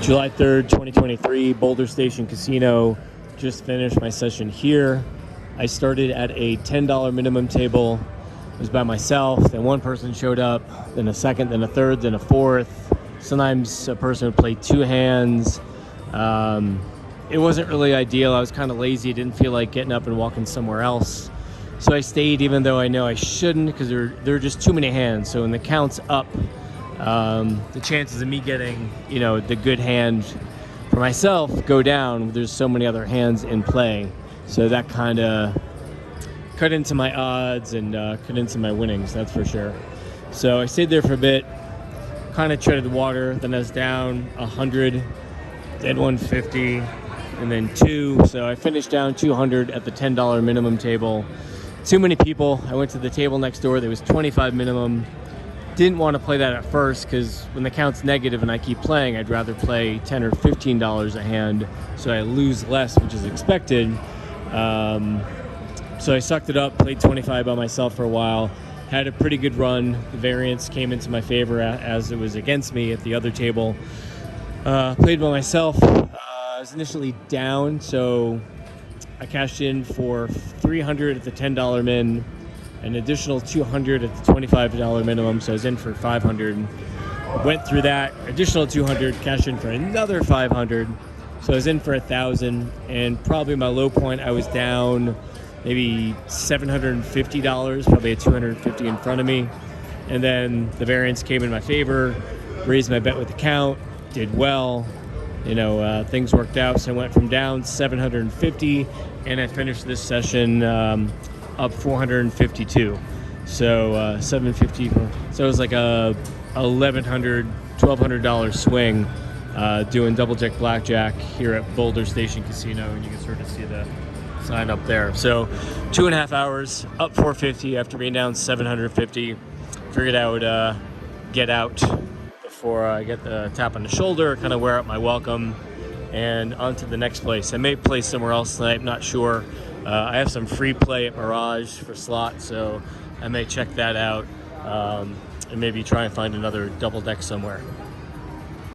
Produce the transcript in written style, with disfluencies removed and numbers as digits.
July 3rd, 2023, Boulder Station Casino. Just finished my session here. I started at a $10 minimum table. It was by myself. Then one person showed up, then a second, then a third, then a fourth. Sometimes a person would play two hands. It wasn't really ideal. I was kind of lazy. Didn't feel like getting up and walking somewhere else. So I stayed even though I know I shouldn't because there are just too many hands. So when the count's up, the chances of me getting, the good hand for myself go down. There's so many other hands in play. So that kind of cut into my odds and cut into my winnings, that's for sure. So I stayed there for a bit, kind of treaded the water. Then I was down 100, then 150, and then 2. So I finished down 200 at the $10 minimum table. Too many people. I went to the table next door. There was 25 minimum. Didn't want to play that at first because when the count's negative and I keep playing, I'd rather play $10 or $15 a hand so I lose less, which is expected. So I sucked it up, played 25 by myself for a while, had a pretty good run. The variance came into my favor as it was against me at the other table. Played by myself. I was initially down, so I cashed in for $300 at the $10 min, an additional $200 at the $25 minimum, so I was in for $500. Went through that, additional $200, cashed in for another $500, so I was in for $1,000. And probably my low point, I was down maybe $750, probably a $250 in front of me. And then the variance came in my favor, raised my bet with the count, did well. Things worked out, so I went from down $750, and I finished this session up $452. So $750. So it was like a $1,100, $1,200 swing doing double-jack blackjack here at Boulder Station Casino, and you can sort of see the sign up there. So 2.5 hours, up $450 after being down $750. Figured I would get out before I get the tap on the shoulder, kind of wear out my welcome, and on to the next place. I may play somewhere else tonight, I'm not sure. I have some free play at Mirage for slots, so I may check that out and maybe try and find another double deck somewhere.